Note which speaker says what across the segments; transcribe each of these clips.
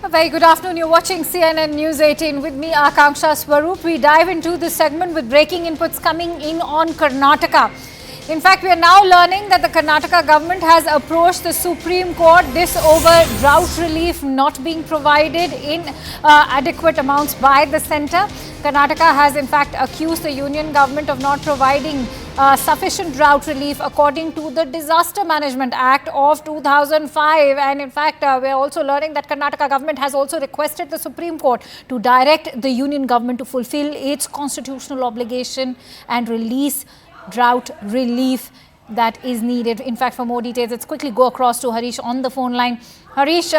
Speaker 1: A very good afternoon. You're watching CNN News 18 with me, Akanksha Swaroop. We dive into this segment with breaking inputs coming in on Karnataka. In fact, we are now learning that the Karnataka government has approached the Supreme Court, this over drought relief not being provided in adequate amounts by the centre. Karnataka has in fact accused the union government of not providing sufficient drought relief according to the Disaster Management Act of 2005. And in fact, we are also learning that Karnataka government has also requested the Supreme Court to direct the union government to fulfill its constitutional obligation and release drought relief that is needed. In fact, for more details, let's quickly go across to Harish on the phone line. Harish,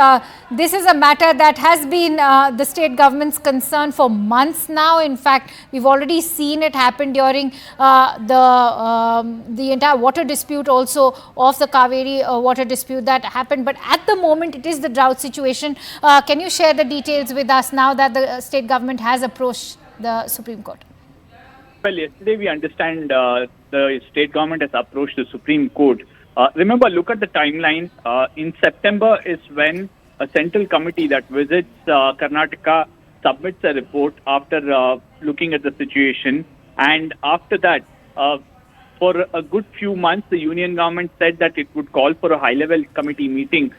Speaker 1: this is a matter that has been the state government's concern for months now. In fact, we've already seen it happen during the entire water dispute also of the Kaveri water dispute that happened. But at the moment, it is the drought situation. Can you share the details with us now that the state government has approached the Supreme Court?
Speaker 2: Well, yesterday we understand the state government has approached the Supreme Court. Remember, look at the timeline. In September is when a central committee that visits Karnataka submits a report after looking at the situation. And after that, for a good few months, the union government said that it would call for a high-level committee meeting,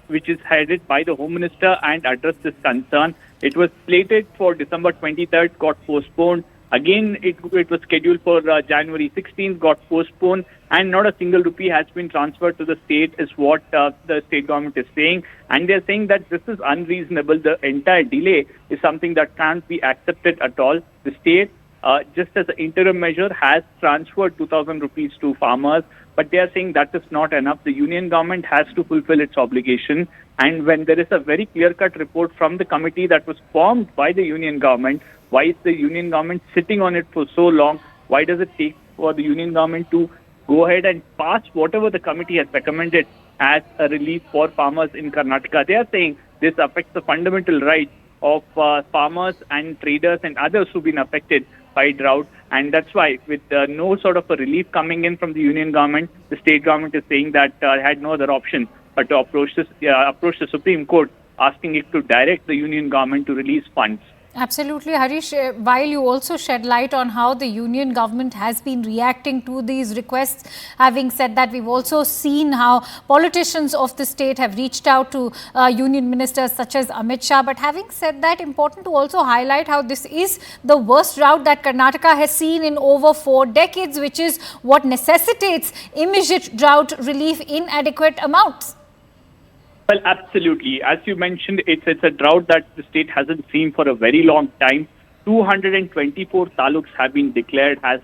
Speaker 2: which is headed by the Home Minister and address this concern. It was slated for December 23rd, got postponed. Again, it was scheduled for January 16th, got postponed, and not a single rupee has been transferred to the state, is what the state government is saying. And they're saying that this is unreasonable. The entire delay is something that can't be accepted at all. The state, just as an interim measure, has transferred 2,000 rupees to farmers, but they are saying that is not enough. The union government has to fulfill its obligation. And when there is a very clear-cut report from the committee that was formed by the union government, why is the union government sitting on it for so long? Why does it take for the union government to go ahead and pass whatever the committee has recommended as a relief for farmers in Karnataka? They are saying this affects the fundamental rights of farmers and traders and others who've been affected by drought. And that's why, with no sort of a relief coming in from the union government, the state government is saying that had no other option but to approach the Supreme Court, asking it to direct the union government to release funds.
Speaker 1: Absolutely, Harish. While you also shed light on how the union government has been reacting to these requests, having said that, we've also seen how politicians of the state have reached out to union ministers such as Amit Shah. But having said that, important to also highlight how this is the worst drought that Karnataka has seen in over 4 decades, which is what necessitates immediate drought relief in adequate amounts.
Speaker 2: Well, absolutely. As you mentioned, it's a drought that the state hasn't seen for a very long time. 224 taluks have been declared as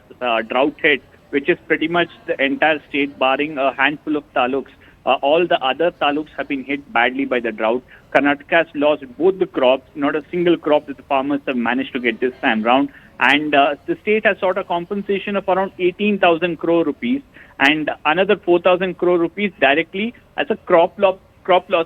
Speaker 2: drought hit, which is pretty much the entire state, barring a handful of taluks. All the other taluks have been hit badly by the drought. Karnataka has lost both the crops, not a single crop that the farmers have managed to get this time round. And the state has sought a compensation of around 18,000 crore rupees and another 4,000 crore rupees directly as a crop loss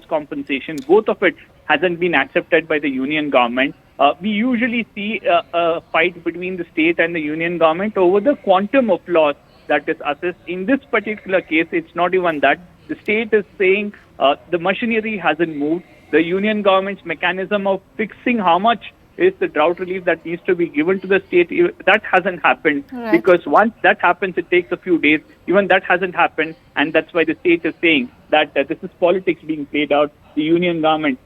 Speaker 2: compensation. Both of it hasn't been accepted by the union government. We usually see a fight between the state and the union government over the quantum of loss that is assessed. In this particular case, it's not even that. The state is saying the machinery hasn't moved. The union government's mechanism of fixing how much is the drought relief that needs to be given to the state, that hasn't happened. Right. Because once that happens, it takes a few days. Even that hasn't happened, and that's why the state is saying that this is politics being played out. The union government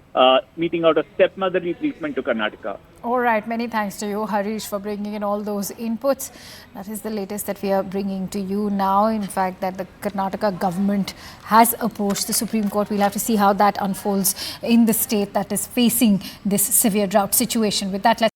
Speaker 2: meeting out a stepmotherly treatment to Karnataka.
Speaker 1: All right. Many thanks to you, Harish, for bringing in all those inputs. That is the latest that we are bringing to you now. In fact, that the Karnataka government has approached the Supreme Court. We'll have to see how that unfolds in the state that is facing this severe drought situation. With that, let's